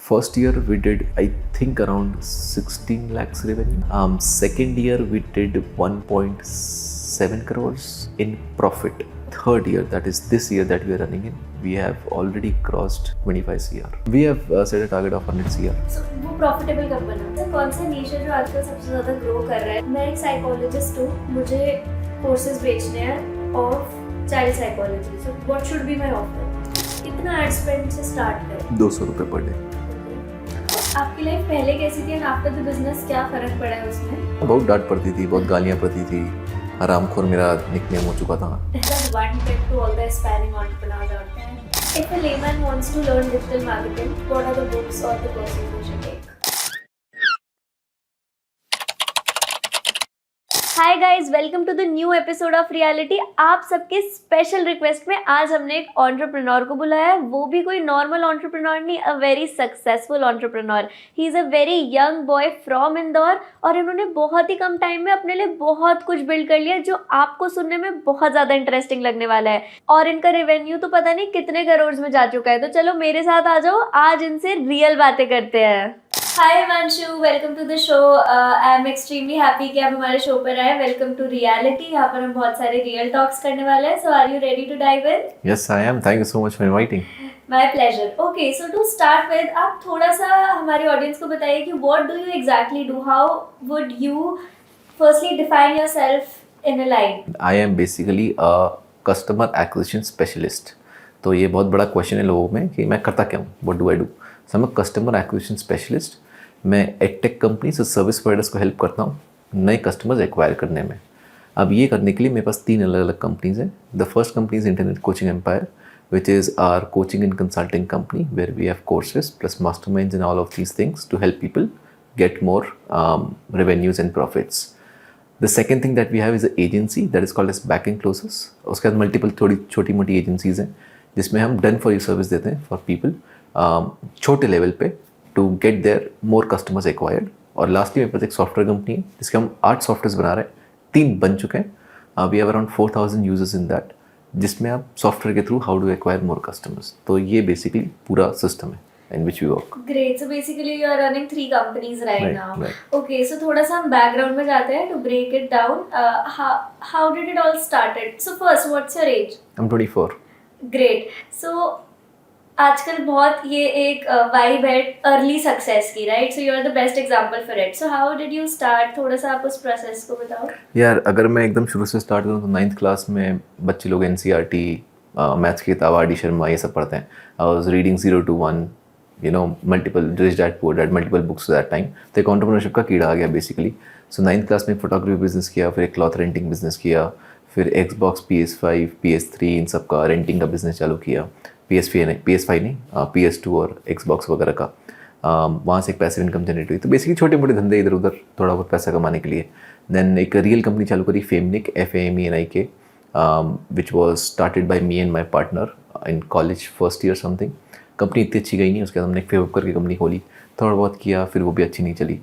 First year we did, I think, around 16 lakhs revenue. Second year we did 1.7 crores in profit. Third year, that is this year that we are running in, we have already crossed 25 CR. We have set a target of 100 CR. So, वो profitable कब बना? तो कौन सा नीश है जो आजकल सबसे ज़्यादा ग्रो कर रहा है? मैं एक साइकोलॉजिस्ट हूँ, मुझे कोर्सेज बेचने हैं of child psychology. So what should be my offer? कितना एड स्पेंड से स्टार्ट करें? 200 रुपये पर डे. आपकी लाइफ पहले कैसी थी एंड आफ्टर द बिजनेस क्या फर्क पड़ा है उसमें? बहुत डांट पड़ती थी, बहुत गालियाँ पड़ती थी. हरामखोर मेरा निकनेम हो चुका था. That's one tip to all the aspiring entrepreneurs out there. If a layman wants to learn digital marketing, what are the books or the courses they should take? Hi guys, welcome to the new episode of reality. आप सबके special request में आज हमने एक entrepreneur को बुलाया है. वो भी कोई नॉर्मल एंटरप्रेन्योर नहीं, a very successful entrepreneur. He is a very young boy from Indore और इन्होंने बहुत ही कम टाइम में अपने लिए बहुत कुछ बिल्ड कर लिया जो आपको सुनने में बहुत ज़्यादा इंटरेस्टिंग लगने वाला है. और इनका रेवेन्यू तो पता नहीं कितने करोड़ में जा चुका है. तो चलो मेरे साथ आ जाओ, आज इनसे रियल बातें करते हैं. Hi Himanshu, welcome to the show. I am extremely happy कि आप हमारे शो पर आए. Welcome to reality. यहाँ पर हम बहुत सारे रियल टॉक्स करने वाले हैं. So are you ready to dive in? Yes, I am. Thank you so much for inviting. My pleasure. Okay, so to start with, आप थोड़ा सा हमारी ऑडियंस को बताइए कि what do you exactly do. How would you firstly define yourself in a line? I am basically a customer acquisition specialist. तो ये बहुत बड़ा क्वेश्चन है लोगों में कि मैं करता क्या हूँ, what do I do? So I'm a customer acquisition specialist. मैं एडटेक कंपनी से सर्विस प्रोवाइडर्स को हेल्प करता हूँ नए कस्टमर्स एक्वायर करने में. अब ये करने के लिए मेरे पास 3 अलग अलग कंपनीज हैं. The first company is internet coaching empire, which is our coaching and consulting company where we have courses plus masterminds and all of these things to help people get more revenues and profits. The second thing that we have is an agency that is called as Back End Closes. उसके बाद multiple थोड़ी छोटी मोटी agencies हैं जिसमें हम done for you service देते हैं फॉर पीपल छोटे लेवल पे to get their more customers acquired. और लास्टली मेरे पास एक सॉफ्टवेयर कंपनी है जिसके हम 8 सॉफ्टवेयर बना रहे हैं. 3 बन चुके हैं. We have around 4000 users in that, जिसमें आप सॉफ्टवेयर के through how do acquire more customers. तो ये बेसिकली पूरा सिस्टम है in which we work. Great. So basically you are running 3 companies right now. Right. Okay, so थोड़ा सा हम बैकग्राउंड में जाते हैं to break it down. How did it all started? So first, what's your age? I'm 24. Great. So आजकल बहुत ये एक वाइब है अर्ली सक्सेस की, right? So you are the best example for it. So how did you start? थोड़ा सा आप उस प्रोसेस को बताओ. यार अगर मैं एकदम शुरू से स्टार्ट करूँ तो 9th क्लास में बच्चे लोग NCERT, मैथ्स की किताब RD शर्मा ये सब पढ़ते हैं. I was reading 0 to 1, you know, multiple rich dad poor dad, multiple books that time. तो एक एंटरप्रेन्योरशिप का कीड़ा आ गया बेसिकली. सो 9th क्लास में फोटोग्राफी बिजनेस किया, फिर एक क्लॉथ रेंटिंग बिजनेस किया, फिर Xbox, PS5, PS3 इन सब का रेंटिंग का बिजनेस चालू किया. PS5 नहीं, PS2 और Xbox वगैरह का. वहाँ से एक पैसिव इनकम जनरेट हुई. तो बेसिकली छोटे मोटे धंधे इधर उधर थोड़ा बहुत पैसा कमाने के लिए. देन एक रियल कंपनी चालू करी, फेमनिक, FAMENIK, which was started by me and my partner in college first year something. Company इतनी अच्छी गई नहीं, उसके बाद हमने एक फेवअप करके कंपनी खोली, थोड़ा बहुत किया, फिर वो भी अच्छी नहीं चली.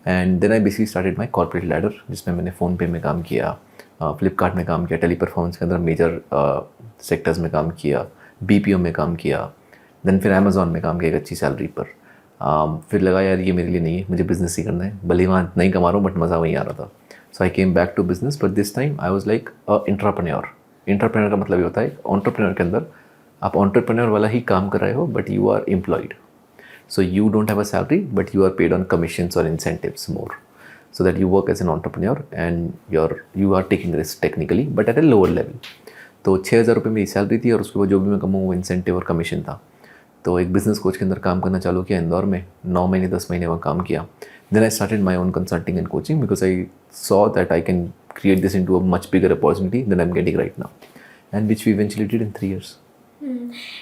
And then I basically started my corporate ladder, जिसमें मैंने फ़ोनपे में काम किया, फ्लिपकार्ट में काम किया, टेली परफॉर्मेंस के अंदर मेजर सेक्टर्स में काम किया, BPO में काम किया. देन फिर अमेज़ॉन में काम किया एक अच्छी सैलरी पर. फिर लगा यार ये मेरे लिए नहीं है, मुझे बिज़नेस ही करना है. भले वहाँ नहीं कमा रहा हूँ बट मज़ा वहीं आ रहा था. So I came back to business, but this time I was like entrepreneur. Entrepreneur का मतलब ये होता है एंटरप्रेन्योर के अंदर आप एंटरप्रेन्योर वाला ही काम कर रहे हो but you are employed. So you don't have a salary but you are paid on commissions और incentives more, so that you work as an entrepreneur and you are taking risk technically but at a lower level. तो 6,000 रुपये मेरी salary थी और उसके बाद जो भी मैं कमाऊँ वो इंसेंटिव और कमीशन था. तो एक बिजनेस कोच के अंदर काम करना चालू किया इंदौर में. 9 महीने 10 महीने वहाँ काम किया. Then I started my own consulting and coaching because I saw that I can create this into a much bigger opportunity than I am getting right now and which we eventually did in 3 years.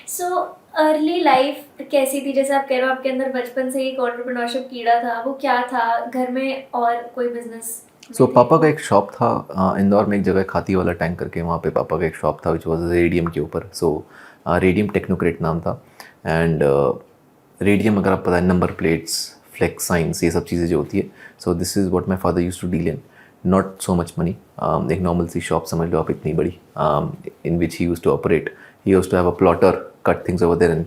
So early life कैसी थी? जैसे आप कह रहे हो आपके अंदर बचपन से ही एंटरप्रेन्योरशिप कीड़ा था, वो क्या था? घर में और कोई बिजनेस? सो पापा का एक शॉप था इंदौर में, एक जगह खाती वाला टैंक करके, वहाँ पे पापा का एक शॉप था विच वॉज रेडियम के ऊपर. सो रेडियम टेक्नोक्रेट नाम था. एंड रेडियम अगर आप पता है, नंबर प्लेट्स, फ्लेक्स साइंस, ये सब चीज़ें जो होती है. So this is what my father used to deal in. Not so much money, एक नॉर्मल सी शॉप समझ लो आप, इतनी बड़ी, in which he used to operate. He used to have a plotter, cut things over there and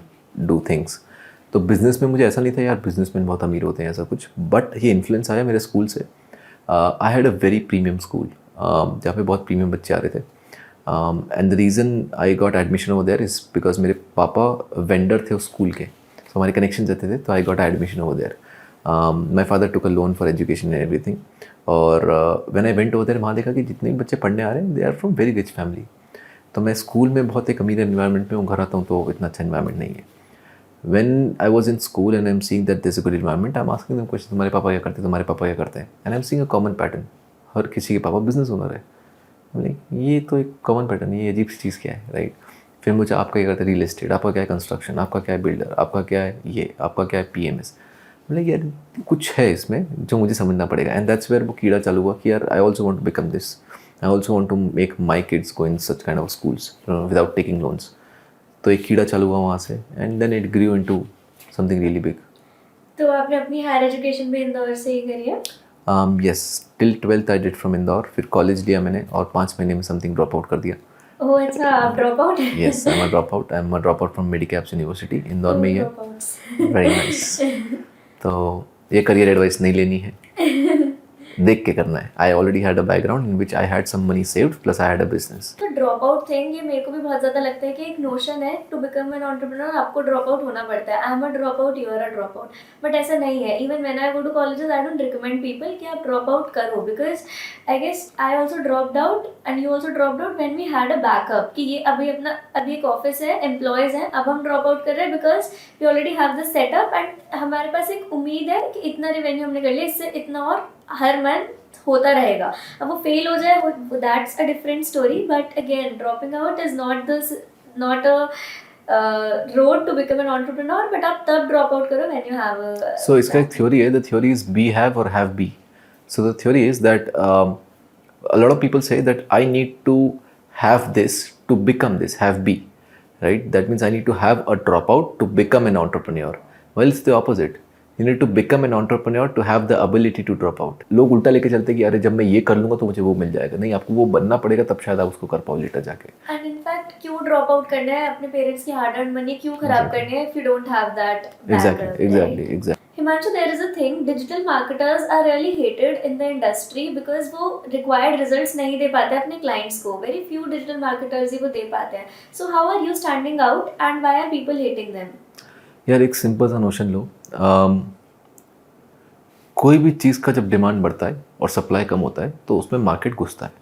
do things. तो business में मुझे ऐसा नहीं था यार बिजनेसमैन बहुत अमीर होते हैं ऐसा कुछ, बट ये इन्फ्लुएंस आया मेरे स्कूल से. I had a very premium school जहाँ पे बहुत प्रीमियम बच्चे आ रहे थे. And the reason I got admission over there is because मेरे पापा वेंडर थे उस स्कूल के, सो हमारे कनेक्शन रहते थे, तो I got admission over there. My father took a loan for education and everything. और when I went over there वहाँ देखा कि जितने भी बच्चे पढ़ने आ रहे हैं they are from very rich family. तो मैं स्कूल में बहुत एक अमीर एनवायरनमेंट में हूँ, घर आता हूँ तो इतना अच्छा एनवायरनमेंट नहीं है. When I was in school and I'm seeing that there's a good environment, I'm asking them questions. तुम्हारे पापा क्या करते हैं, तुम्हारे पापा क्या करते हैं, and I'm seeing a common pattern. हर किसी के पापा बिजनेस ओनर है. I'm like, ये तो एक कॉमन पैटर्न है, ये अजीब सी चीज़ क्या है, राइट. फिर मुझे आपका क्या करता है रियल एस्टेट, आपका क्या है कंस्ट्रक्शन, आपका क्या है बिल्डर, आपका क्या है ये, आपका क्या है PMS. मतलब यार कुछ है इसमें जो मुझे समझना पड़ेगा. एंड दैट्स वेयर वो कीड़ा चालू हुआ कि यार I also want to become this. I also want to make my kids go in such kind of schools without taking loans. तो एक कीड़ा चालू हुआ वहाँ से, and then it grew into something really big. तो आपने अपनी हायर एजुकेशन भी इंदौर से ही करी है? Yes, till 12th I did from Indore. फिर कॉलेज लिया मैंने और 5 महीने में समथिंग ड्रॉप आउट कर दिया. ओह अच्छा, आप drop out? Yes, I am a drop out from Medicaps university Indore में ही है. Very nice. तो ये करियर एडवाइस नहीं लेनी है, देख के करना है. I already had a background in which I had some money saved plus I had a business. तो ड्रॉप आउट थिंग ये मेरे को भी बहुत ज़्यादा लगता है कि एक नोशन है टू बिकम एन एंटरप्रेन्योर आपको ड्रॉप आउट होना पड़ता है. I am a drop out, you are a drop out. But ऐसा नहीं है. Even when I go to colleges I don't recommend people कि आप ड्रॉप आउट करो, because I guess I also dropped out and you also dropped out when we had a backup कि ये अभी एक ऑफिस है, एम्प्लॉयज़ हैं, अब हम ड्रॉप आउट कर रहे हैं because we already have the setup and हमारे पास एक उम्मीद है कि इतना रेवेन्यू हमने कर लिया, इससे इतना और हर मंथ होता रहेगा. अब वो फेल हो जाए वो that's a different story. But again dropping out is not a road to become an entrepreneur. But आप तब ड्रॉप आउट करो when you have a. So इसका एक थ्योरी है. The theory is be have और have be. So the theory is that a lot of people say that I need to have this to become this, have B, right? That means I need to have a dropout to become an entrepreneur. Well, it's the opposite. You need to become an entrepreneur to have the ability to drop out. लोग उल्टा लेके चलते हैं कि अरे जब मैं ये कर लूँगा तो मुझे वो मिल जाएगा. नहीं, आपको वो बनना पड़ेगा तब शायद आप उसको कर पाओ लेटर जाके. एंड इनफैक्ट क्यों ड्रॉप आउट करना है, अपने पेरेंट्स की हार्ड अर्न मनी क्यों खराब करनी है if you don't have that backup, Exactly. Himanshu, there is a thing, digital marketers are really hated in the industry because वो required results नहीं दे पाते अपने clients को. Very few digital marketers ही वो दे पाते हैं. So how are you standing out and why are people hating them? यार एक सिंपल सा नोशन लो. कोई भी चीज़ का जब डिमांड बढ़ता है और सप्लाई कम होता है तो उसमें मार्केट घुसता है.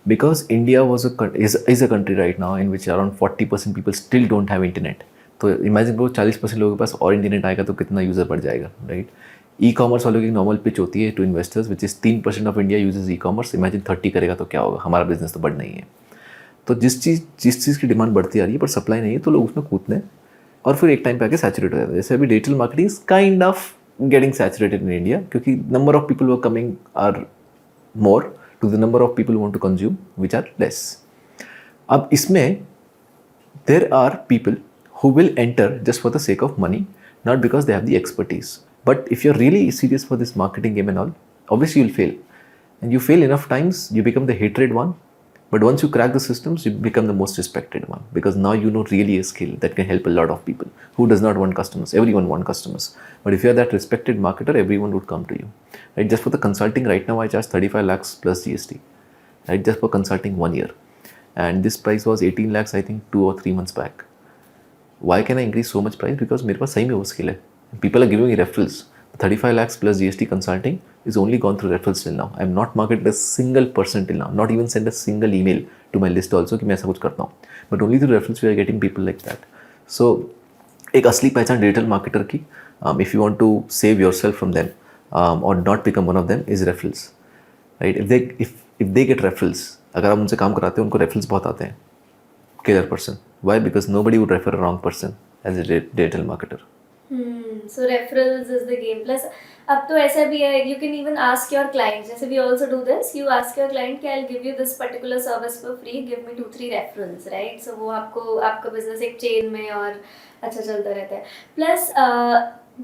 Because India is a country right now in which around 40% people still don't have internet. तो इमेजिन करो 40% लोगों के पास और इंटरनेट आएगा तो कितना यूज़र बढ़ जाएगा, राइट. ई कॉमर्स वालों की नॉर्मल पिच होती है to investors which is 3% of India uses e commerce. Imagine 30 करेगा तो क्या होगा, हमारा बिजनेस तो बढ़ना ही है. तो जिस चीज़ की डिमांड बढ़ती आ रही है पर सप्लाई नहीं है तो लोग उसमें कूदते हैं और फिर एक टाइम पे आके सैचुरेट हो जाता है. जैसे अभी digital marketing is kind of getting saturated in India क्योंकि नंबर ऑफ पीपल वो coming are more to the number of people want to consume which are less. अब इसमें there are people who will enter just for the sake of money, not because they have the expertise. But if you're really serious for this marketing game and all, obviously you'll fail. And you fail enough times, you become the hated one. But once you crack the systems, you become the most respected one. Because now you know really a skill that can help a lot of people. Who does not want customers? Everyone wants customers. But if you're that respected marketer, everyone would come to you. Right? Just for the consulting, right now I charge 35 lakhs plus GST. Right? Just for consulting 1 year. And this price was 18 lakhs, I think 2 or 3 months back. Why can I increase so much price? Because मेरे पास सही में वो skill है. People are giving me referrals. 35 lakhs plus GST consulting is only gone through referrals till now. I am not marketed a single person till now. Not even sent a single email to my list also कि मैं ऐसा कुछ करता हूँ. But only through referrals we are getting people like that. So एक असली पहचान digital marketer की, if you want to save yourself from them or not become one of them, is referrals. Right? If they get referrals, अगर आप उनसे काम कराते हो उनको referrals बहुत आते हैं. Killer person. Why? Because nobody would refer a wrong person as a digital marketer. So referrals is the game. Plus अब तो ऐसा भी है, you can even ask your clients. जैसे we also do this. You ask your client कि I'll give you this particular service for free. Give me 2-3 referrals, right? So वो आपको आपका business एक chain में और अच्छा चलता रहता है. Plus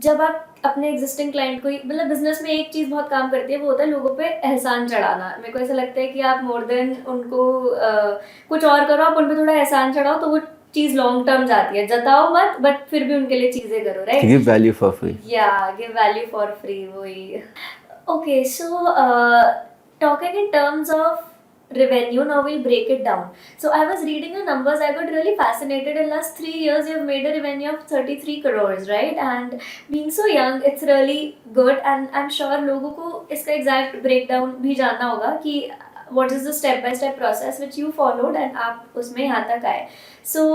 जब आप अपने एग्जिस्टिंग क्लाइंट को, मतलब बिजनेस में एक चीज़ बहुत काम करती है, वो होता है लोगों पे एहसान चढ़ाना. मेरे को ऐसा लगता है कि आप मोर देन उनको कुछ और करो, आप उन पे थोड़ा एहसान चढ़ाओ तो वो चीज लॉन्ग टर्म जाती है, जताओ मत बट फिर भी उनके लिए चीजें करो, right? Give value for free. Give value for free, वही. Okay, so talking in terms of revenue, now we'll break it down. So I was reading the numbers, I got really fascinated. In last 3 years you've made a revenue of 33 crores, right? And being so young, it's really good, and I'm sure लोगों को इसका exact breakdown भी जानना होगा कि what is the step by step process which you followed and आप उसमें यहाँ तक आए. So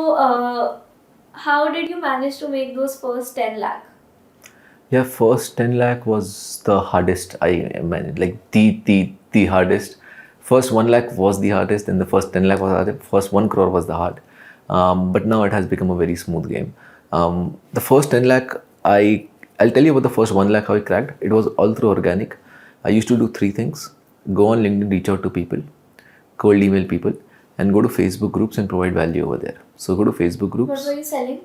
how did you manage to make those first 10 lakh? Yeah, first 10 lakh was the hardest I managed, like the hardest. First 1 lakh was the hardest, and the first 10 lakh was hard. First 1 crore was the hard. But now it has become a very smooth game. The first 10 lakh, I'll tell you about the first 1 lakh how I cracked. It was all through organic. I used to do 3 things: go on LinkedIn, reach out to people, cold email people, and go to Facebook groups and provide value over there. So go to Facebook What groups. were you selling?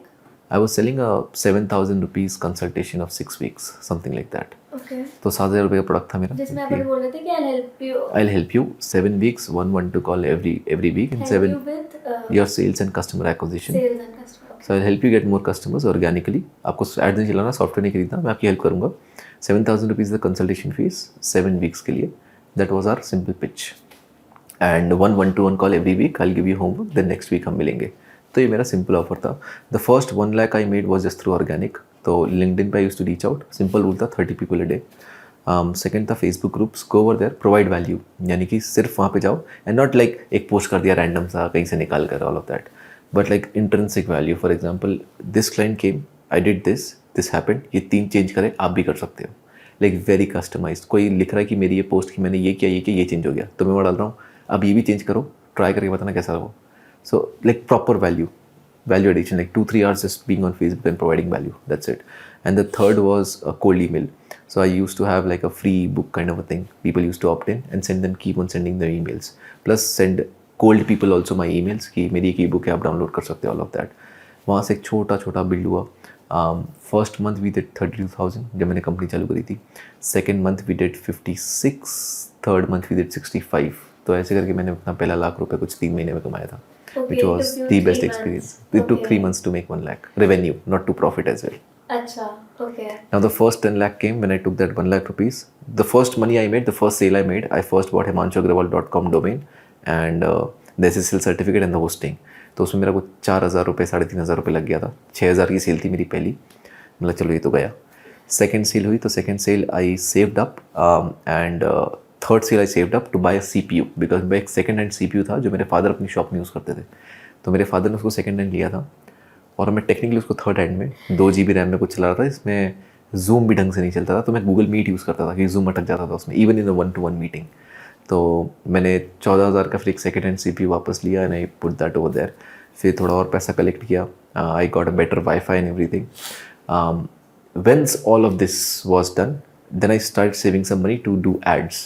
I was selling a 7,000 rupees consultation of 6 weeks, something like that. Okay. तो 7,000 रुपये का product था मेरा. जिसमें अपन बोल रहे थे कि I'll help you. I'll help you 7 weeks, one to call every week, and Help 7 you with your sales and customer acquisition. sales and customer. So I'll help you get more customers organically. आपको add नहीं चलाना, software नहीं खरीदना, मैं आपकी help करूँगा. 7,000 rupees the consultation fees 7 weeks के लिए. That was our simple pitch. And one to one call every week. I'll give you homework. Then next week हम मिलेंगे. तो ये मेरा सिंपल ऑफर था. The first 1 lakh I made was just through organic. तो LinkedIn पे I used to reach out. Simple rule था 30 people a day. Second था Facebook groups. Go over there, provide value, यानी कि सिर्फ वहाँ पे जाओ एंड नॉट लाइक एक पोस्ट कर दिया रैंडम सा कहीं से निकाल कर, all of that, but like intrinsic value. For example, this client came, I did this happened, ये 3 चेंज करे, आप भी कर सकते हो. Like very customized. कोई लिख रहा है कि मेरी ये पोस्ट की मैंने ये किया, ये चेंज हो गया, तो मैं डाल रहा हूँ अब ये भी चेंज करो, ट्राई करके बताना कैसा हो. So like proper value addition, like 2-3 hours just being on Facebook and providing value. That's it. And the third was a cold email. So I used to have like a free book kind of a thing. People used to opt in and keep on sending their emails. Plus send cold people also my emails कि मेरी एक ebook है, आप download कर सकते हो, all of that. वहाँ से एक छोटा बिल्ड हुआ. फर्स्ट मंथ वी डिड 32,000 जब मैंने कंपनी चालू करी थी. Second month we did 56. Third month we did 65. तो ऐसे करके मैंने अपना पहला लाख रुपए कुछ 3 महीने में कमाया था. Which was the best experience. It took 3 months to make 1 lakh revenue, not to profit as well. Acha, okay. Now the first 10 lakh came when I took that 1 lakh rupees. The first money I made, the first sale I made, I first bought himanshuagrawal.com domain and the SSL certificate and the hosting. तो उसमें मेरा कुछ 4,000 रुपये 3,500 रुपये लग गया था. 6,000 की सेल थी मेरी पहली. मतलब चलो ये तो गया. सेकेंड सेल हुई, तो second sale I saved up and third sale I saved up to buy a CPU, because मैं एक सेकेंड हैंड CPU था जो मेरे फादर अपनी शॉप में यूज़ करते थे. तो मेरे फादर ने उसको सेकेंड हैंड लिया था और मैं टेक्निकली उसको थर्ड हैंड में 2 GB रैम में कुछ चला रहा था. इसमें जूम भी ढंग से नहीं चलता था, तो मैं गूगल मीट यूज़ करता था कि जूम अटक जाता था उसमें, even in a 1-to-1 meeting. तो मैंने 14,000 का फिर एक सेकेंड हैंड CPU वापस लिया and I put that over there. फिर थोड़ा और पैसा कलेक्ट किया. I got a better WiFi and everything. Once all of this was done, then I started saving some money to do ads.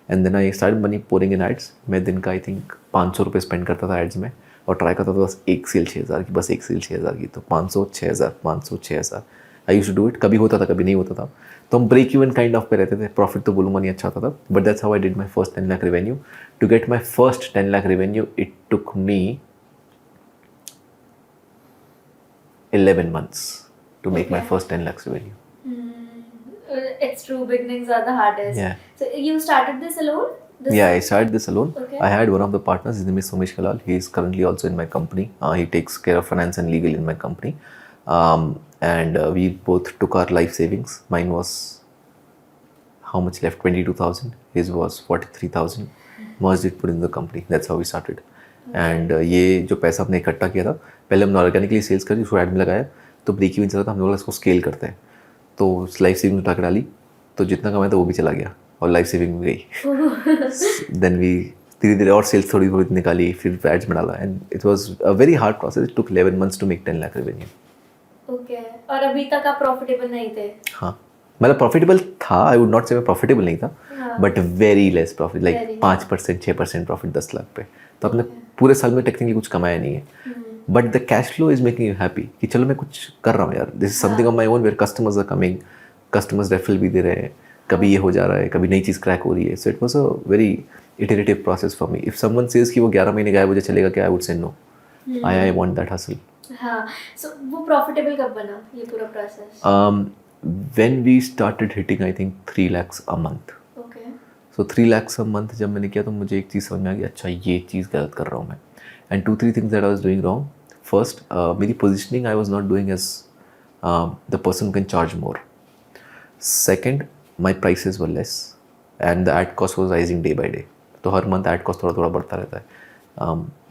And then I started money pouring in ads. मैं दिन का I think 500 रुपये spend करता था ads में और try करता था बस एक सेल 6,000 की, बस एक सेल 6,000 की. तो 500 6,000 500 6,000 I used to do it. कभी होता था कभी नहीं होता था. तो हम ब्रेक इवन काइंड ऑफ पे रहते थे. प्रॉफिट तो बोलूँगा नहीं अच्छा होता था, but that's how I did my first 10 lakh revenue. To get my first 10 lakh revenue it took me 11 months to make my first 10 lakhs revenue. It's true, beginnings are the hardest. Yeah. So you started this alone? I started this alone. Okay. I had one of the partners, his name is Somesh Kalal. He is currently also in my company. He takes care of finance and legal in my company. And we both took our life savings. Mine was, how much left? 22,000. His was 43,000. Merged it, put in the company. That's how we started. And ये जो पैसा हमने इकट्ठा किया था, पहले हमने organically sales करी, उसको एड में लगाया, तो ब्रेक इवन चला था. हमने बोला इसको स्केल करते हैं, तो लाइफ सेविंग उठा के डाली, तो जितना कमाया था वो भी चला गया और लाइफ सेविंग में गई. देन वी धीरे धीरे और सेल्स थोड़ी थोड़ी निकाली, फिर एड्स में डाला, and it was a very hard process. It took 11 months to make 10 lakh revenue. Okay. और अभी तक आप प्रॉफिटेबल नहीं थे? हाँ, मतलब प्रॉफिटेबल था. आई वुड नॉट से मैं प्रॉफिटेबल नहीं था, but very less profit, like 5% 6% profit 10 lakh पे. तो अपने पूरे साल में टेक्निकली कुछ कमाया नहीं है, but the cash flow is making you happy कि चलो मैं कुछ कर रहा हूँ यार. This is something on my own where customers are coming, customers referral भी दे रहे हैं, कभी ये हो जा रहा है, कभी नई चीज़ क्रैक हो रही है. So it was a very iterative process for me. If someone says कि वो 11 महीने गायब हो जाए चलेगा क्या, I would say no. I want that hustle. हाँ, सो वो प्रॉफिटेबल कब बना ये पूरा process? When we started hitting I think 3 lakhs a month. Okay. So 3 lakhs a month जब मैंने किया तो मुझे एक चीज़ समझ में आ गई, अच्छा ये चीज़ गलत कर रहा हूँ मैं. And 2-3 things that I was doing wrong. First, मेरी positioning I was not doing as the person who can charge more. Second, my prices were less and the ad cost was rising day by day. तो हर month ad cost थोड़ा थोड़ा बढ़ता रहता है,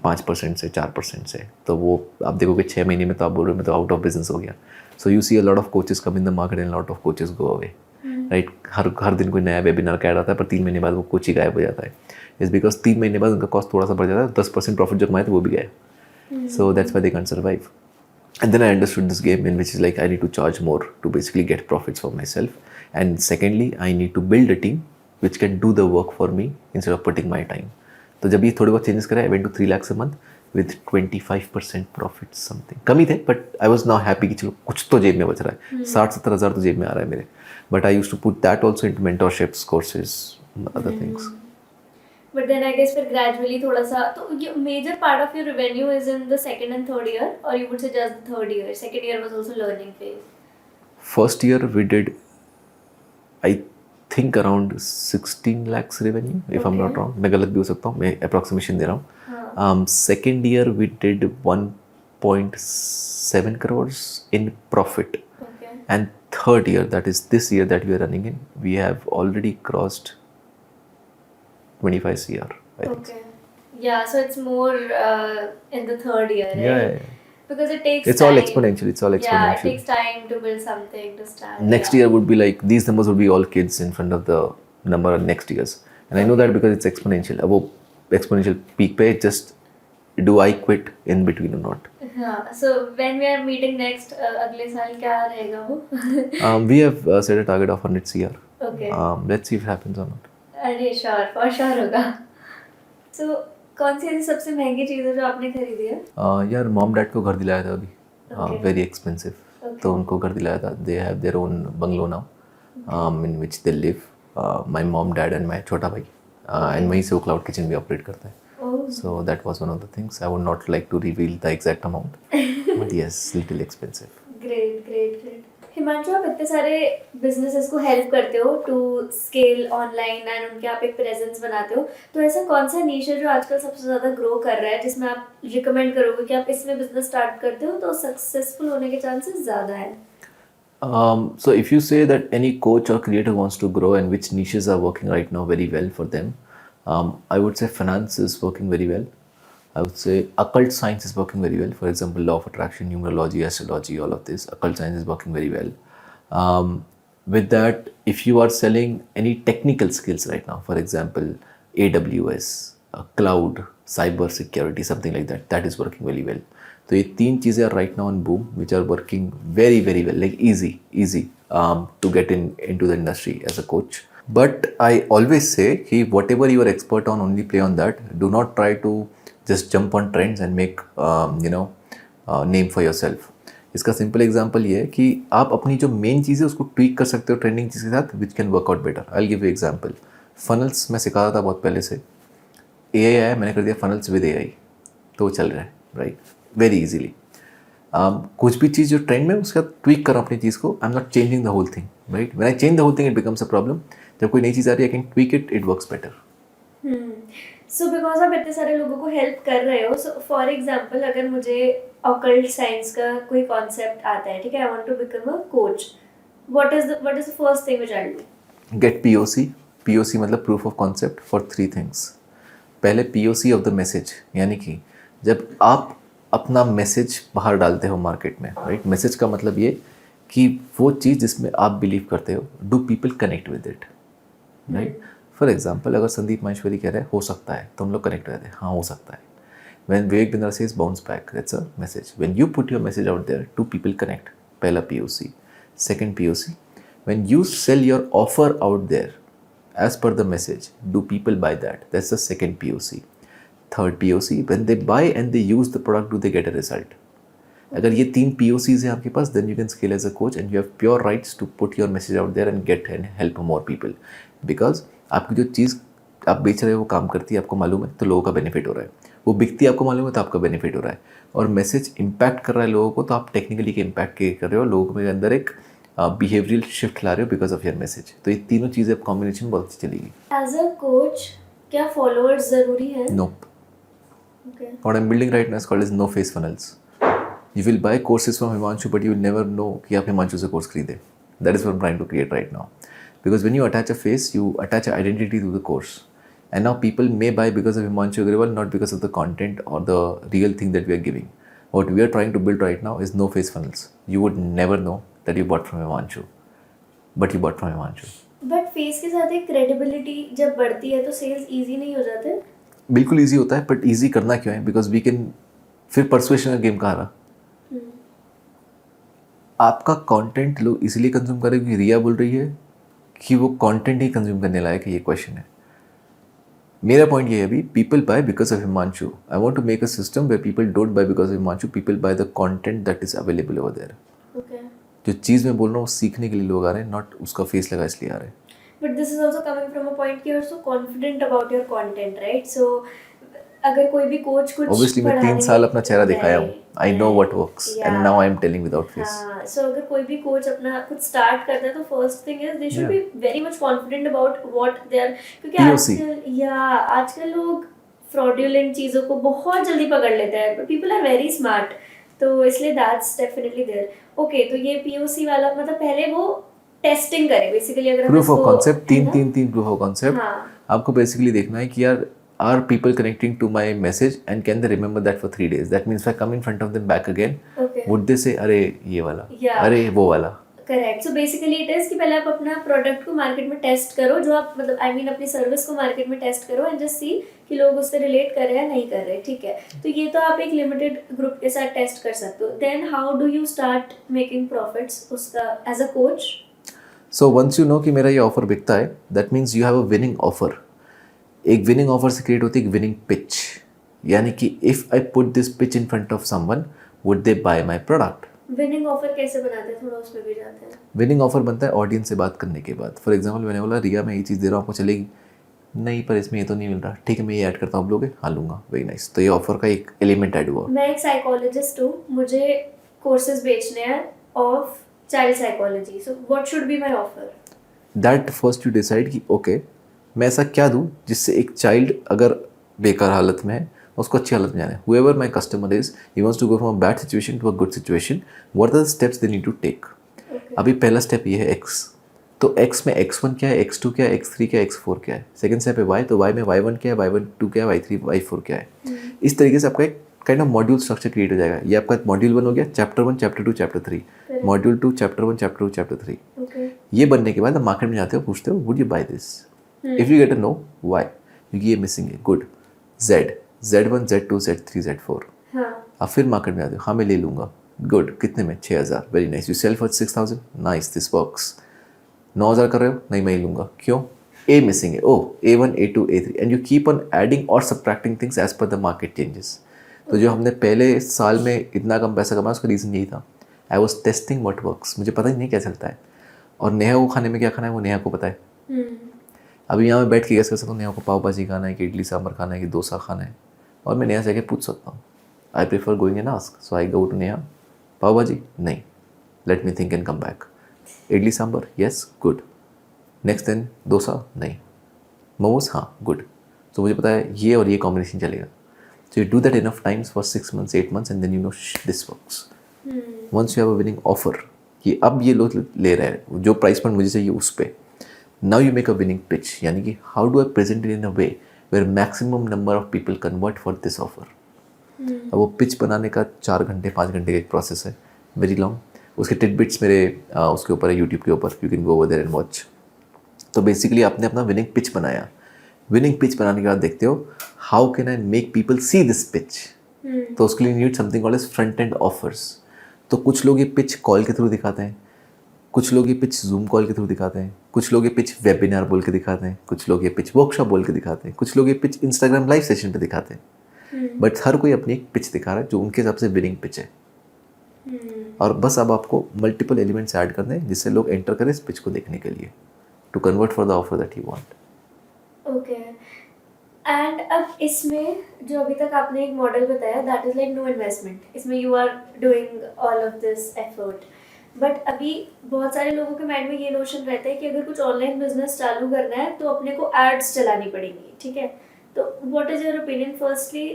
5% से 4% से. तो वो आप देखोगे 6 महीने में तो आप बोल रहे हो मैं तो आउट ऑफ बिजनेस हो गया. So you see a lot of coaches come in the market and lot of coaches go away, right. हर दिन कोई नया वेबिनार का ऐड आता है पर 3 महीने बाद वो कोच ही गायब हो जाता है. इज बिकॉज 3 महीने बाद उनका कॉस्ट थोड़ा सा बढ़ जाता है, 10% प्रॉफिट जो कमाए तो वो भी गए. So that's why they can survive. And then I understood this game in which is like I need to charge more to basically get profits for myself. And secondly, I need to build a team which can do the work for me instead of putting my time. तो जब ये थोड़े बहुत changes करे, I went to 3 lakhs a month with 25% profit something. कम ही थे but I was now happy कि चलो कुछ तो जेब में बच रहा है, 60-70 हज़ार तो जेब में आ रहा है मेरे. But I used to put that also into mentorships, courses, other things. But then I guess फिर gradually थोड़ा सा तो ये major part of your revenue is in the second and third year, or you would say just the third year? Second year was also learning phase. First year we did, I think around 16 lakhs revenue, if I'm not wrong. मैं गलत भी हो सकता हूँ, मैं approximation दे रहा हूँ. Second year we did 1.7 crores in profit. Okay. And third year, that is this year that we are running in, we have already crossed 25 CR, I think. Okay. Yeah, so it's more in the third year, right? Yeah. Because it takes It's time. all exponential. It's all Yeah, it exponential. takes time to build something to start. Next year would be like, these numbers would be all kids in front of the number of next years. And I know that because it's exponential. अब वो exponential peak पे just do I quit in between or not? हाँ, so when we are meeting next, अगले साल क्या रहेगा वो? We have set a target of 100 CR. Okay. Let's see if it happens or not. अरे sure, for sure होगा. So कौन सी ऐसी सबसे महंगी चीज़ है जो आपने खरीदी है? यार मॉम डैड को घर दिलाया था अभी, Okay. Very expensive. तो उनको घर दिलाया था. They have their own bungalow now in which they live, my mom dad and my छोटा भाई, एंड वहीं से वो क्लाउड किचन भी ऑपरेट करता है. Oh. So that was one of the things. I would not like to reveal the exact amount, but yes, little expensive. Great. Himanshu, आप इतने सारे बिजनेसेस को हेल्प करते हो टू स्केल ऑनलाइन एंड उनके आप एक प्रेजेंस बनाते हो, तो ऐसा कौन सा नीश है जो आजकल सबसे ज़्यादा ग्रो कर रहा है जिसमें आप रिकमेंड करोगे कि आप इसमें बिजनेस स्टार्ट करते हो तो सक्सेसफुल होने के चांसेस ज़्यादा हैं? So if you say that any coach or creator wants to grow and which niches are working right now very well for them, I would say finance is working very well. I would say occult science is working very well. For example, law of attraction, numerology, astrology, all of this. Occult science is working very well. With that, if you are selling any technical skills right now, for example, AWS, cloud, cyber security, something like that, that is working very well. So ये तीन चीज़ें are right now on boom, which are working very well, like easy to get into the industry as a coach. But I always say, कि whatever you are expert on, only play on that. Do not try to just jump on trends and make name for yourself. इसका simple example ये है कि आप अपनी जो main चीज़ है उसको ट्वीक कर सकते हो ट्रेंडिंग चीज़ के साथ, which can work out better. I will give you example. Funnels मैं सिखा रहा था बहुत पहले से, AI आया, मैंने कर दिया फनल्स विद AI, तो वो चल रहा है, राइट, वेरी इजीली. कुछ भी चीज़ जो ट्रेंड में उसका ट्वीक करो अपनी चीज़ को. I am not changing the whole thing, right. When I change the whole thing it becomes a problem. जब कोई नई चीज़ आ रही है I can tweak it, it works better. So because आप इतने सारे लोगों को हेल्प कर रहे हो, सो फॉर एग्जाम्पल अगर मुझे ऑकल्ट साइंस का कोई कॉन्सेप्ट आता है, ठीक है, I want to become a coach, what is the first thing which I will do? Get POC मतलब proof of concept for 3 things. पहले POC ऑफ द मैसेज, यानी कि जब आप अपना मैसेज बाहर डालते हो मार्केट में, राइट. मैसेज का मतलब ये कि वो चीज़ जिसमें आप बिलीव करते हो, do people connect with it, right. For example अगर संदीप माहेश्वरी कह रहे हैं हो सकता है, तो हम लोग कनेक्ट रहते हैं, हाँ हो सकता है. When Vivek Bindra says bounce back, that's a message. When you put your message out there, 2 people connect. पहला POC. Second POC, when you sell your offer out there as per the message, do people buy that? That's the second POC. Third POC, when they buy and they use the product, do they get a result? अगर ये 3 POCs हैं आपके पास, then you can scale as a coach and you have pure rights to put your message out there and get and help more people. Because आपकी जो चीज़ आप बेच रहे हो वो काम करती है, आपको मालूम है, तो लोगों का बेनिफिट हो रहा है. वो बिकती आपको मालूम है तो आपका बेनिफिट हो रहा है, और मैसेज इम्पैक्ट कर रहा है लोगों को, तो आप टेक्निकली के इम्पैक्ट कर रहे हो, लोगों के अंदर एक बिहेवियरल शिफ्ट ला रहे हो बिकॉज ऑफ योर मैसेज। तो ये तीनों चीज़ें कॉम्बिनेशन बहुत अच्छी चलेगी। एज अ कोच क्या फॉलोअर्स जरूरी है? Nope. Okay. What I'm building right now is called as no face funnels. You will buy courses from Himanshu, but you will never know कि आप हिमांशु से कोर्स खरीदे. That is what I'm trying to create right now. Because when you attach a face, you attach an identity to the course. And now people may buy because of Himanshu Agrawal, not because of the content or the real thing that we are giving. What we are trying to build right now is no face funnels. You would never know that you bought from Himanshu, but you bought from Himanshu. But face के साथ एक credibility जब बढ़ती है तो sales easy नहीं हो जाते? बिल्कुल ईजी होता है, बट ईजी करना क्यों है? बिकॉज वी कैन, फिर परसुएशन का गेम कहाँ रहा? आपका कंटेंट लोग इसलिए कंज्यूम करेंगे कि रिया बोल रही है कि वो कंटेंट ही कंज्यूम करने लायक है, ये क्वेश्चन है। मेरा पॉइंट ये है अभी, people buy because of Himanshu. I want to make a system where people don't buy because of Himanshu, people buy the content that is available over there. जो चीज़ मैं बोल रहा हूँ वो सीखने के लिए लोग आ रहे हैं, नॉट उसका फेस लगा इसलिए आ रहे हैं। But this is also coming from a point कि you are so confident about your content, right? So अगर कोई भी कोच कुछ ऑब्वियसली मैं 3 साल अपना चेहरा दिखाया हूँ, I know what works and now I am telling without face. हाँ, सो अगर कोई भी कोच अपना कुछ स्टार्ट करता है तो first thing is they should be very much confident about what they are, क्योंकि आजकल लोग फ्रॉडुलेंट चीज़ों को बहुत जल्दी पकड़ लेते हैं, पीपल आर वेरी स्मार्ट, तो इसलिए दैट्स डेफिनेटली देयर। ओके, तो ये पीओसी वाला मतलब पहले वो टेस्टिंग करे बेसिकली, अगर प्रूफ ऑफ कॉन्सेप्ट, तीन प्रूफ ऑफ कॉन्सेप्ट आपको बेसिकली देखना है कि यार are people connecting to my message and can they remember that for 3 days? That means if I come in front of them back again, would they say अरे ये वाला, अरे वो वाला? Correct. So basically it is कि पहले आप अपना प्रोडक्ट को मार्केट में टेस्ट करो, जो आप मतलब आई मीन अपनी सर्विस को मार्केट में टेस्ट करो एंड जस्ट सी कि लोग उससे रिलेट कर रहे हैं नहीं कर रहे, ठीक है? तो ये तो आप एक लिमिटेड ग्रुप के साथ टेस्ट कर सकते हो। Then how do you start making profits उसका as a coach? So once you know कि मेरा ये ऑफर बिकता है, that means you have a winning offer. एक विनिंग ऑफर से क्रिएट होती है एक विनिंग पिच, यानी कि if I put this pitch in front of someone would they buy my product. Winning offer कैसे बनाते हैं, थोड़ा उसमें भी जाते हैं। विनिंग ऑफर बनता है ऑडियंस से बात करने के बाद। फॉर एग्जांपल मैंने बोला रिया मैं ये चीज़ दे रहा हूँ, आपको चलेगी? नहीं, पर इसमें ये तो नहीं मिल रहा। ठीक है, मैं ये ऐड करता हूँ, आप लोगे? हाँ लूँगा। Very nice. तो ये ऑफर का एक एलिमेंट ऐड हुआ। मैं एक साइकोलॉजिस्ट हूँ, मुझे कोर्सेज बेचने हैं of child psychology, so what should be my offer? That first you decide कि ओके मैं ऐसा क्या दूँ जिससे एक चाइल्ड अगर बेकार हालत में है उसको अच्छी हालत में जाना है। whoever my customer is, he wants to go from a bad situation to a good situation, what are the steps they need to take? अभी पहला स्टेप ये है x, तो x में x1 क्या है, x2 क्या है, x3 क्या है, x4 क्या है। सेकंड स्टेप है y, तो y में y1 क्या है, y2 क्या है, y3 y4 क्या है। इस तरीके से आपका एक kind of module structure create हो जाएगा। ये आपका मॉड्यूल 1 हो गया, chapter 1 chapter 2 chapter 3, module 2 chapter 1 chapter 2 chapter 3। ये बनने के बाद आप मार्केट में जाते हो, पूछते हो would you buy this? If you get a no why, क्योंकि ये मिसिंग है, good. Z1 Z2 Z3 Z4, आप फिर मार्केट में आते हो, हाँ मैं ले लूँगा, गुड। कितने में? 6000, very nice. You sell for 6000, nice, this works. 9000 कर रहे हो? नहीं मैं ही लूँगा, क्यों? ए मिसिंग है, ओ A1 A2 A3, and you keep on adding और subtracting things as per the market changes. तो जो हमने पहले साल में इतना कम पैसा कमाया उसका रीज़न यही था, I was testing what works. मुझे पता ही नहीं क्या चलता है, और नेहा को खाने में क्या खाना है वो नेहा को पता है। अभी यहाँ मैं बैठ के गेस कर सकता हूँ नेहा को पाव भाजी खाना है कि इडली सांभर खाना है कि डोसा खाना है, और मैं नेहा से आके पूछ सकता हूँ। I prefer going and ask, so I go to Neha, pav bhaji? नहीं, let me think and come back. Idli sambar? Yes, good. Next दिन डोसा? नहीं। मोमोज? हाँ, गुड। तो मुझे पता है ये और ये कॉम्बिनेशन चलेगा। So you do that enough times for 6 months, 8 months, and then you know this works. Once you have a winning offer, कि अब ये लोग ले रहे हैं जो प्राइस पॉइंट मुझे चाहिए उस पे, now you make a winning pitch, यानी कि how do I present it in a way where maximum number of people convert for this offer. अब वो पिच बनाने का 4 घंटे 5 घंटे का एक प्रोसेस है, वेरी लॉन्ग। उसके टिडबिट्स मेरे उसके ऊपर है, यूट्यूब के ऊपर, you can go over there and watch. तो बेसिकली आपने अपना विनिंग पिच बनाया। विनिंग पिच बनाने के बाद देखते हो how can I make people see this pitch. तो उसके लिए need something called as front end offers. तो कुछ लोग ये पिच कॉल के थ्रू दिखाते हैं, कुछ लोग ये पिच जूम कॉल के थ्रू दिखाते हैं, कुछ लोग ये पिच वेबिनार बोल के दिखाते हैं, कुछ लोग ये पिच वर्कशॉप बोल के दिखाते हैं, कुछ लोग ये पिच इंस्टाग्राम लाइव सेशन पे दिखाते हैं। बट हर कोई अपनी एक पिच दिखा रहा है जो उनके हिसाब से विनिंग पिच है। और बस अब आपको मल्टीपल एलिमेंट्स ऐड करने हैं जिससे लोग एंटर करें इस पिच को देखने के लिए, to convert for the offer that you want. Okay, and अब इसमें जो अभी तक आपने एक मॉडल बताया that is like no investment, इसमें you are doing all of this effort, but अभी बहुत सारे लोगों के माइंड में ये नोशन रहता है कि अगर कुछ ऑनलाइन बिजनेस चालू करना है तो अपने को एड्स चलानी पड़ेंगी, ठीक है? तो what is your opinion firstly,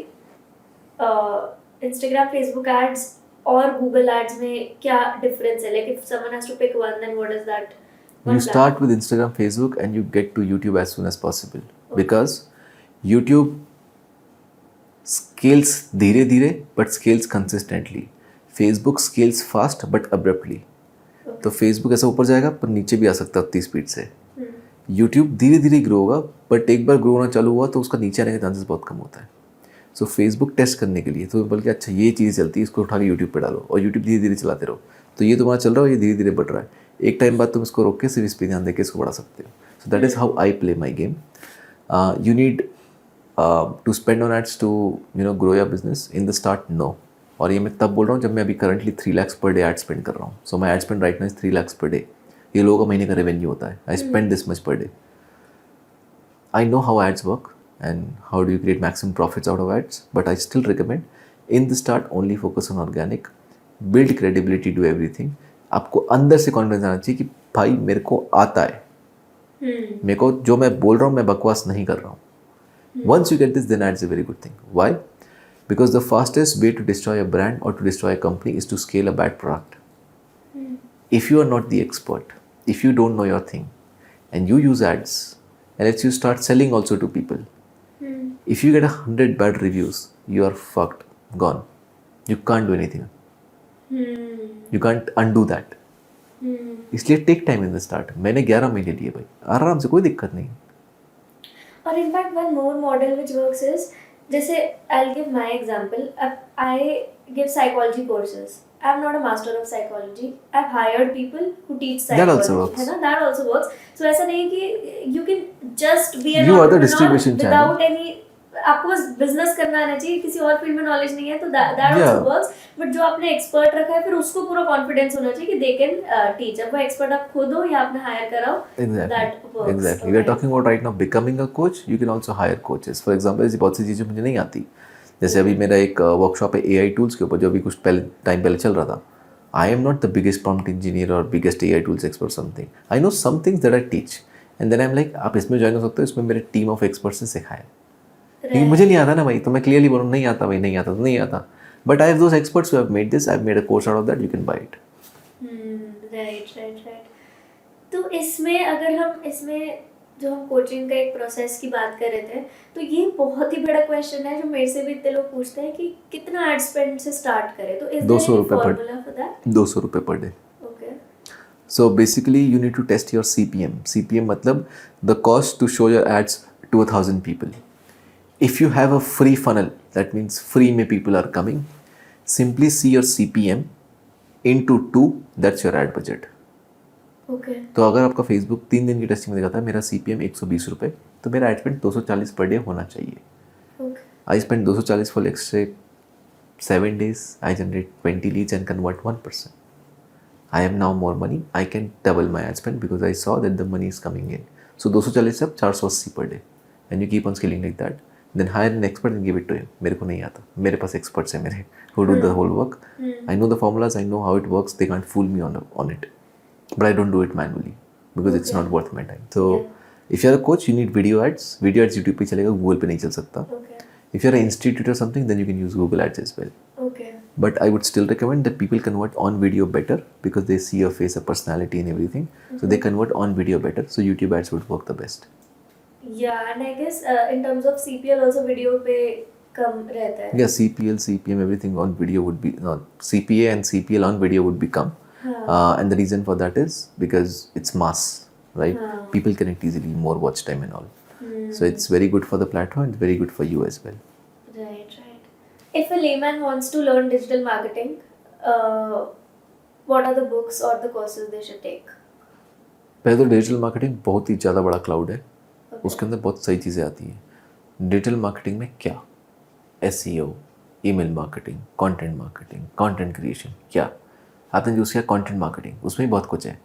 Instagram Facebook ads और गूगल एड्स में क्या डिफरेंस है? Like if someone has to pick one then what is that? You start with Instagram, Facebook, and you get to YouTube as soon as possible because YouTube scales धीरे धीरे but scales consistently. Facebook scales fast but abruptly. तो Facebook ऐसा ऊपर जाएगा पर नीचे भी आ सकता है उतनी स्पीड से. YouTube धीरे धीरे ग्रो होगा बट एक बार ग्रो होना चालू हुआ तो उसका नीचे आने का चांसेस बहुत कम होता है. सो फेसबुक टेस्ट करने के लिए तो बल्कि अच्छा ये चीज़ चलती है इसको उठा के यूट्यूब पे डालो और यूट्यूब धीरे धीरे चलाते रहो तो ये तुम्हारा चल रहा है, ये धीरे धीरे बढ़ रहा है. एक टाइम बाद तुम इसको रोक के सिर्फ इस पर ध्यान देकर इसको बढ़ा सकते हो. So that is how I play my game. You need to spend on ads to grow your business in the start. No. और ये मैं तब बोल रहा हूँ जब मैं अभी currently 3 lakhs per day ad spend कर रहा हूँ. So my ad spend right now is 3 lakhs per day. ये लोगों का महीने का रेवेन्यू होता है. I spend this much per day. I know how ads work and how do you create maximum profits out of ads, but I still recommend in the start only focus on organic, build credibility to everything. आपको अंदर से confidence आना चाहिए कि भाई मेरे को आता है, मेरे को जो मैं बोल रहा हूँ मैं बकवास नहीं कर रहा हूँ. Once you get this, then ads is a very good thing. Why? Because the fastest way to destroy a brand or to destroy a company is to scale a bad product. If you are not the expert, if you don't know your thing, and you use ads, and if you start selling also to people, if you get 100 bad reviews, you are fucked, gone. You can't do anything. You can't undo that. इसलिए take time in the start. मैंने 11 महीने लिए भाई, आराम से, कोई दिक्कत नहीं. और in fact one more model which works is, जैसे I will give my example. I give psychology courses. I am not a master of psychology. I've hired people who teach psychology. That also works. है ना? That also works. So ऐसा नहीं है कि you can just be an You are the entrepreneur distribution channel. without any, आपको बस business करना आना चाहिए, किसी और फील्ड में नॉलेज नहीं है तो that also works. बट जो आपने एक्सपर्ट रखा है फिर उसको पूरा कॉन्फिडेंस होना चाहिए कि they can teach. अब वो एक्सपर्ट आप खुद हो या आपने हायर कराओ. That works. Exactly. We are talking about right now becoming a coach. You can also hire coaches. For example, ऐसी बहुत सी चीज़ें मुझे नहीं आती. जैसे अभी मेरा एक वर्कशॉप है AI टूल्स के ऊपर जो अभी कुछ टाइम पहले चल रहा था. I am not the biggest prompt engineer or biggest AI tools expert or something. I know some things that I teach. And then I'm like, आप इसमें ज्वाइन हो सकते हो, इसमें मेरे टीम ऑफ एक्सपर्ट्स ने सिखाया. लेकिन मुझे नहीं आता ना भाई, तो मैं क्लियरली बोलूँ नहीं आता भाई, नहीं आता तो नहीं आता. But I have those experts who have made this. I've made a course out of that. You can buy it. Right. तो इसमें अगर हम इसमें जो हम कोचिंग का एक प्रोसेस की बात कर रहे थे तो ये बहुत ही बड़ा क्वेश्चन है जो मेरे से भी इतने लोग पूछते हैं कि कितना एड स्पेंड से स्टार्ट करें. तो is there any formula for that? 200 रुपये per day. Okay. So basically you need to test your CPM. CPM मतलब the cost to show your ads to 1,000 people. If you have a free funnel, that means free में people are coming, simply see your CPM into 2, that's your ad budget. Okay. तो अगर आपका Facebook 3 दिन की testing में दिखाता है मेरा CPM 120 रुपये, तो मेरा एड स्पेंड 240 पर डे होना चाहिए. Okay. I spend 240 for let's say 7 days. I generate 20 leads and convert 1%. I have now more money. I can double my ad spend because I saw that the money is coming in. So 240 से अब 480 per day. And you keep on scaling like that. Then hire an expert and give it to him. मेरे को नहीं आता. मेरे पास experts हैं मेरे who do the whole work. I know the formulas. I know how it works. They can't fool me on it. But I don't do it manually because it's not worth my time. So if you're a coach, you need video ads. Video ads YouTube पे चलेगा, Google पे नहीं चल सकता. Okay. If you're an institute or something, then you can use Google ads as well. Okay. But I would still recommend that people convert on video better because they see your face, a personality and everything. So they convert on video better. So YouTube ads would work the best. Yeah, and I guess in terms of CPL also video पे कम रहता है. Yeah, CPL, CPM, everything on video would be CPA and CPL on video would become. And the reason for that is because it's mass, right? People connect easily, more watch time and all. So it's very good for the platform. It's very good for you as well. Right. If a layman wants to learn digital marketing, what are the books or the courses they should take? पहले तो digital marketing बहुत ही ज़्यादा बड़ा cloud है. उसके अंदर बहुत सही चीज़ें आती हैं. डिजिटल मार्केटिंग में क्या? SEO, email marketing, content marketing, content creation. क्या आपने यूज़ किया? Content marketing. उसमें भी बहुत कुछ है.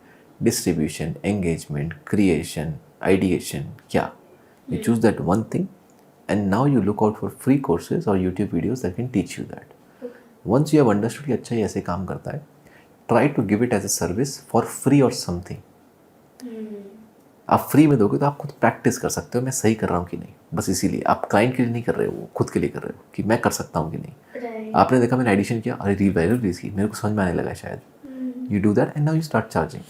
Distribution, engagement, creation, ideation. क्या? You choose that one thing And now you look out for free courses or YouTube videos that can teach you that. Once you have understood कि अच्छा ये ऐसे काम करता है, try to give it as a service for free or something. आप free में दोगे तो आप खुद प्रैक्टिस कर सकते हो मैं सही कर रहा हूँ कि नहीं. बस इसीलिए आप क्लाइंट के लिए नहीं कर रहे हो, खुद के लिए कर रहे हो कि मैं कर सकता हूँ कि नहीं. आपने देखा मैंने एडिशन किया, अरे रील वायरल रिलीज की, मेरे को समझ में आने लगा शायद. You do that and now you start charging.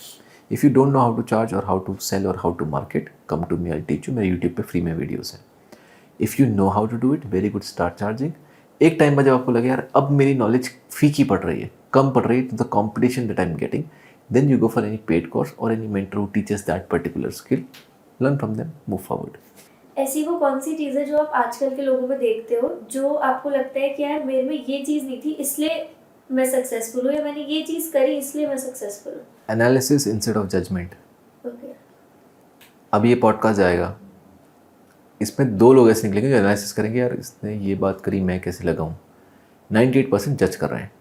If you don't know how to charge or how to sell or how to market, come to me, I'll teach you. मेरे YouTube पे फ्री में videos हैं. If you know how to do it, very good, start charging. एक time पर जब आपको लगे यार अब मेरी नॉलेज फीकी पड़ रही है, कम पड़ रही है to the competition that I'm getting, then you go for any paid course or any mentor who teaches that particular skill. Learn from them, move forward. ऐसी वो कौन सी चीज़ है जो आप आजकल के लोगों में देखते हो जो आपको लगता है कि यार मेरे में ये चीज़ नहीं थी इसलिए मैं सक्सेसफुल हूँ, या मैंने ये चीज़ करी इसलिए मैं सक्सेसफुल हूँ? Analysis instead of judgment. Okay. अब ये पॉडकास्ट जाएगा, इसमें 2 लोग ऐसे निकलेंगे जो एनालिसिस करेंगे यार इसने ये बात करी मैं कैसे लगाऊं. 98% जज कर रहे हैं.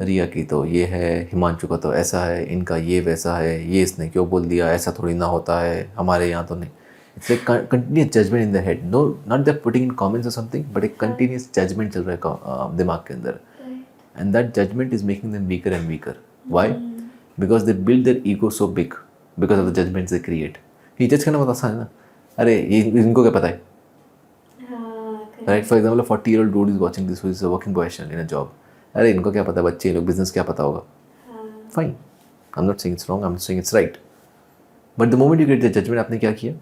रिया की तो ये है, हिमांशु का तो ऐसा है, इनका ये वैसा है, ये इसने क्यों बोल दिया, ऐसा थोड़ी ना होता है, हमारे यहाँ तो नहीं. It's like continuous judgement in the head. No, not that putting in comments और समथिंग, बट एक कंटिन्यूस जजमेंट चल रहा है दिमाग के अंदर. And that judgement is making them weaker and weaker. Why? Because they build their ego so big because of the judgements they create. ये जज करना बहुत आसान है ना. अरे ये इनको क्या पता है, right? For example 40-year-old dude is watching this who is a working professional in a job. अरे इनको क्या पता, बच्चे लोग बिजनेस क्या पता होगा. Fine, I am not saying it's wrong, I am saying it's right. But the moment you get the judgement, आपने क्या किया,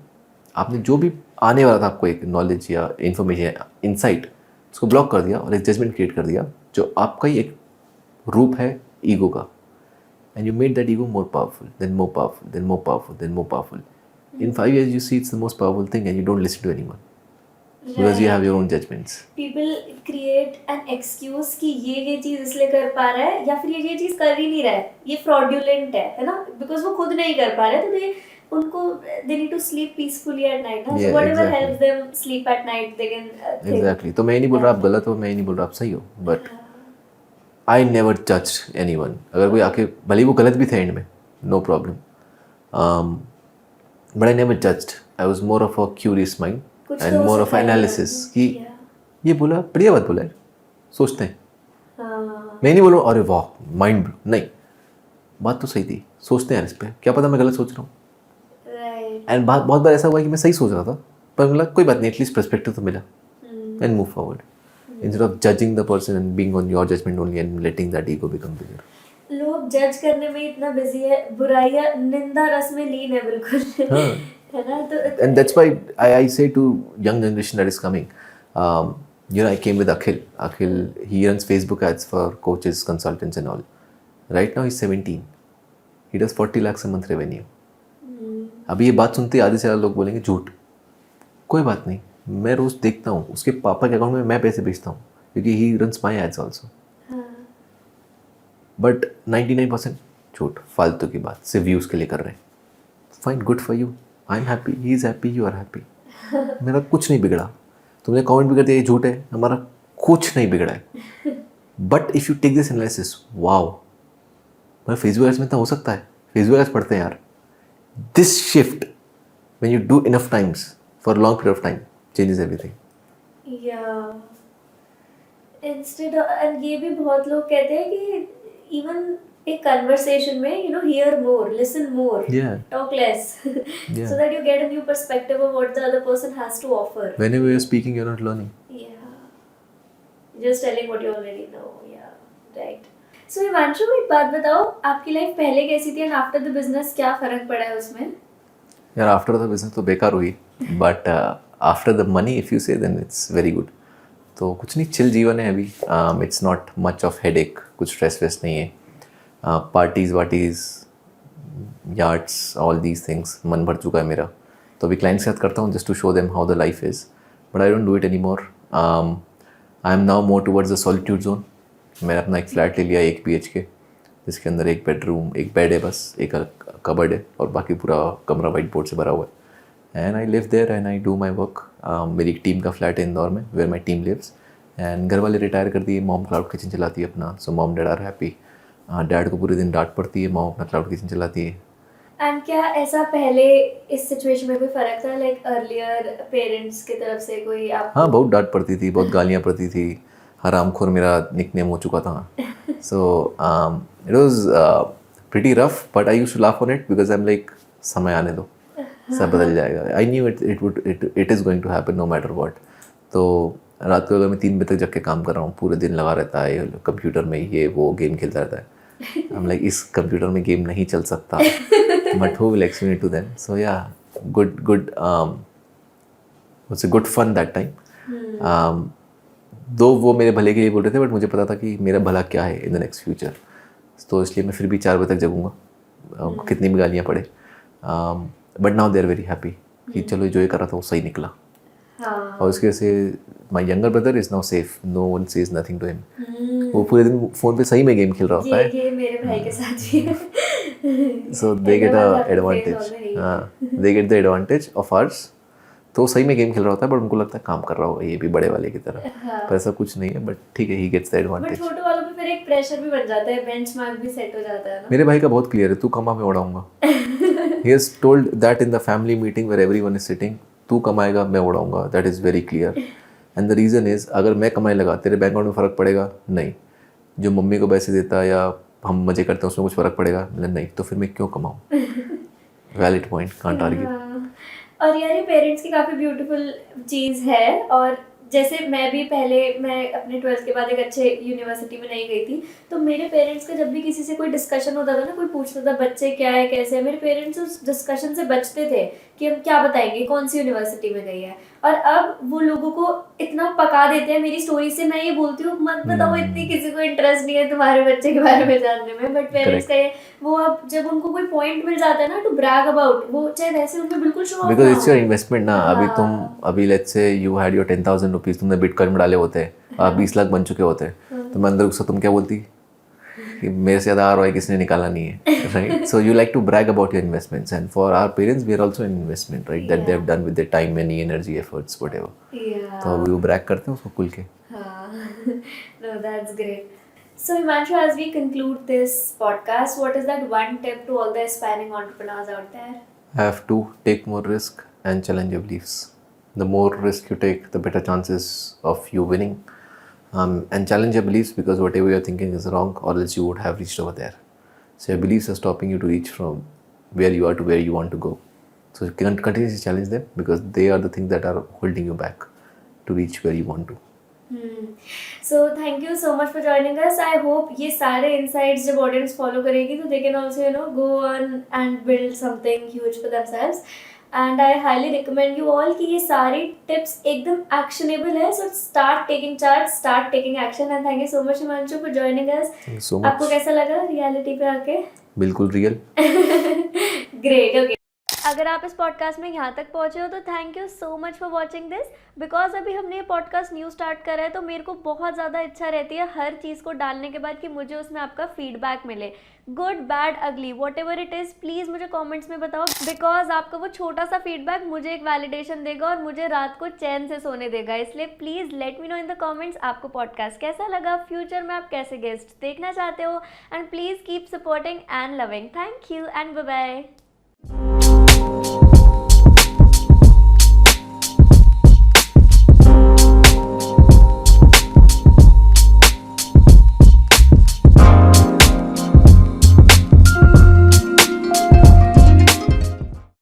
आपने जो भी आने वाला था आपको एक नॉलेज या इन्फॉर्मेशन इंसाइट, उसको ब्लॉक कर दिया और एक जजमेंट क्रिएट कर दिया जो आपका ही एक रूप है ईगो का. And you made that ego more powerful, then more powerful, then more powerful, then more powerful. In 5 years, you see it's the most powerful thing, and you don't listen to anyone because you have your own judgments. People create an excuse कि ये चीज़ इसलिए कर पा रहा है या फिर ये चीज़ कर ही नहीं रहा है, ये fraudulent है ना? Because वो खुद नहीं कर पा रहे तो उनको they need to sleep peacefully at night. ना? So whatever helps them sleep at night, they can think. Exactly. तो मैं नहीं बोल रहा आप गलत हो, मैं नहीं बोल रहा आप सही हो, but I never judged anyone. अगर कोई आके भले वो गलत भी थे एंड में, no problem. But I never judged. I was more of a curious mind and more of an analysis कि ये बोला बढ़िया बात बोला है, सोचते हैं. मैं नहीं बोल रहा हूँ अरे वाह माइंड, नहीं, बात तो सही थी, सोचते हैं इस पर, क्या पता मैं गलत सोच रहा हूँ. एंड बहुत बार ऐसा हुआ है कि मैं सही सोच रहा था पर बोला कोई बात नहीं, एटलीस्ट पर्सपेक्टिव तो मिला, and move forward instead of judging the person and being on your judgment only and letting that ego become bigger. लोग जज करने में इतना बिजी है, बुराइयां निंदा रस में लीन है बिल्कुल. है ना? तो and that's why I say to young generation that is coming, you know, I came with Akhil, he runs Facebook ads for coaches, consultants and all. Right now he's 17, he does 40 lakhs a month revenue. अभी ये बात सुनते आधे से ज़्यादा लोग बोलेंगे झूठ. कोई बात नहीं, मैं रोज देखता हूँ उसके पापा के अकाउंट में मैं पैसे भेजता हूँ क्योंकि he runs my ads also. But 99% झूठ, फालतू की बात, सिर्फ व्यूज़ के लिए कर रहे हैं. Fine, good for you, I am happy, he is happy, you are happy. मेरा कुछ नहीं बिगड़ा. तुमने कमेंट भी कर दिया ये झूठ है, हमारा कुछ नहीं बिगड़ा है. But if you take this analysis, wow, मेरा फेसबुक एड्स में इतना हो सकता है, फेसबुक एड्स पढ़ते हैं यार. This shift when you do enough times for long period of time changes everything. Yeah. Instead of, and ये भी बहुत लोग कहते हैं कि even एक conversation में you know hear more, listen more, talk less, so that you get a new perspective of what the other person has to offer. Whenever you're speaking, you're not learning. Yeah. Just telling what you already know. Yeah. Right. So Himanshu, एक बात बताओ, आपकी life पहले कैसी थी and after the business क्या फर्क पड़ा है उसमें? यार आफ्टर द बिजनेस तो बेकार हुई, but after the money if you say then it's very good. तो कुछ नहीं, चिल जीवन है अभी. It's not much of headache, कुछ स्ट्रेस वेस नहीं है. पार्टीज़ वार्टीज़, यार्ड्स, ऑल दीज थिंग्स, मन भर चुका है मेरा. तो अभी क्लाइंट्स के साथ करता हूँ just to show them how the life is, but I don't do it any more. I am now more towards the solitude zone. मैंने अपना एक फ्लैट ले लिया 1 BHK, जिसके अंदर एक बेडरूम, एक बेड है, बस एक कबर्ड है और बाकी पूरा कमरा वाइट बोर्ड से भरा हुआ है. And I live there and I do my work. मेरी एक टीम का फ्लैट है इंदौर में where my team lives. And घर वाले रिटायर कर दिए, मॉम क्लाउड किचन चलाती है अपना, so mom dad are happy. Dad को पूरे दिन डांट पड़ती है, मॉम अपना क्लाउड किचन चलाती है. एंड क्या ऐसा पहले इस सिचुएशन में कोई फर्क था, लाइक अर्लियर पेरेंट्स की तरफ से कोई आप? हाँ, बहुत डांट पड़ती थी, बहुत गालियाँ पड़ती थी, हरामखोर मेरा निकनेम हो चुका था. So it was pretty rough, but I used to laugh on it because I'm like, समय आने दो, सब बदल जाएगा. I knew it is going to happen no matter what. तो रात को अगर मैं 3 बजे तक जग के काम कर रहा हूँ, पूरे दिन लगा रहता है कंप्यूटर में, ये वो गेम खेलता रहता है. I'm like, इस कंप्यूटर में गेम नहीं चल सकता. But who will explain it to them? So yeah, good. Was a good fun that time. दो वो मेरे भले के लिए बोल रहे थे, बट मुझे पता था कि मेरा भला क्या है इन द नेक्स्ट फ्यूचर. तो इसलिए मैं फिर भी 4 बजे तक जगूंगा, कितनी भी गालियाँ पड़े. But now they are very happy कि चलो जो ये कर रहा था वो सही निकला. और उसकी वजह से my younger brother is now safe, no one says nothing to him. वो पूरे दिन फोन पे सही में गेम खेल रहा होता है. ये मेरे भाई के साथ भी है. So they get a advantage. They get the advantage of hours. तो सही में गेम खेल रहा होता है, बट उनको लगता है काम कर रहा होगा ये भी बड़े वाले की तरह. पर ऐसा कुछ नहीं है, बट ठीक है, he gets the but advantage. छोटे वालों पे फिर एक प्रेशर भी बन जाता है, बेंचमार्क भी सेट हो जाता है ना. मेरे भाई का बहुत क्लियर है, तू कमा मैं उड़ाऊंगा. He has told that in the family meeting where everyone is sitting, तू कमाएगा मैं उड़ाऊंगा. That is very clear. And the reason is, अगर मैं कमाने लगा तेरे बैंक अकाउंट में फर्क पड़ेगा? नहीं. जो मम्मी को पैसे देता या हम मजे करते हैं उसमें कुछ फर्क पड़ेगा? नहीं. तो फिर मैं क्यों कमाऊं? Valid point, can't argue. और यार ये पेरेंट्स की काफ़ी ब्यूटीफुल चीज़ है. और जैसे मैं भी पहले, मैं अपने 12th के बाद एक अच्छे यूनिवर्सिटी में नहीं गई थी, तो मेरे पेरेंट्स का जब भी किसी से कोई डिस्कशन होता था ना, कोई पूछता था बच्चे क्या है कैसे है, मेरे पेरेंट्स उस डिस्कशन से बचते थे कि हम क्या बताएंगे कौन सी यूनिवर्सिटी में गई है. और अब वो लोगों को इतना पका देते हैं मेरी स्टोरी से. मैं ये बोलती हूँ मत बताओ, इतनी किसी को इंटरेस्ट नहीं है तुम्हारे बच्चे के बारे में जानने में. बट पेरेंट्स का ये, वो अब जब उनको कोई पॉइंट मिल जाता है ना टू ब्रैग अबाउट, वो चाहे वैसे उनमें बिल्कुल शो ऑफ ना हो. बिकॉज इट्स योर इन्वेस्टमेंट ना. अभी let's say you had your 10,000 rupees, तुमने बिटकॉइन में डाले होते हैं, आप 20 लाख बन चुके होते हैं, तो मैं अंदर उससे तुम क्या बोलती कि मेरे से ज़्यादा ROI किसने निकाला नहीं है, right? So you like to brag about your investments, and for our parents we are also an investment, right? That they have done with their time, money, energy, efforts, whatever. तो वो Bragg करते हैं उसको खुल के. No, that's great. So Himanshu, as we conclude this podcast, what is that one tip to all the aspiring entrepreneurs out there? Have to take more risk and challenge your beliefs. The more risk you take, the better chances of you winning. And challenge your beliefs, because whatever you're thinking is wrong, or else you would have reached over there. So your beliefs are stopping you to reach from where you are to where you want to go. So you can continuously challenge them, because they are the things that are holding you back to reach where you want to. So thank you so much for joining us. I hope ये सारे insights जब audience follow करेगी तो they can also go on and build something huge for themselves. And I highly recommend you all कि ये सारी tips एकदम actionable है. So start taking charge, start taking action. And thank you so much Himanshu for joining us. Thank you so much. आपको कैसा लगा reality पे आके? बिल्कुल रियल. Great, okay. अगर आप इस पॉडकास्ट में यहाँ तक पहुँचे हो तो thank you so much for watching this. Because अभी हमने ये पॉडकास्ट न्यू स्टार्ट करा है, तो मेरे को बहुत ज़्यादा इच्छा रहती है हर चीज़ को डालने के बाद कि मुझे उसमें आपका फीडबैक मिले, गुड बैड अगली, what ever it is. Please मुझे कॉमेंट्स में बताओ, बिकॉज आपका वो छोटा सा फीडबैक मुझे एक वैलिडेशन देगा और मुझे रात को चैन से सोने देगा. इसलिए please let me know in the comments आपको पॉडकास्ट कैसा लगा, फ्यूचर में आप कैसे गेस्ट देखना चाहते हो. And please keep supporting and loving. Thank you and bye bye.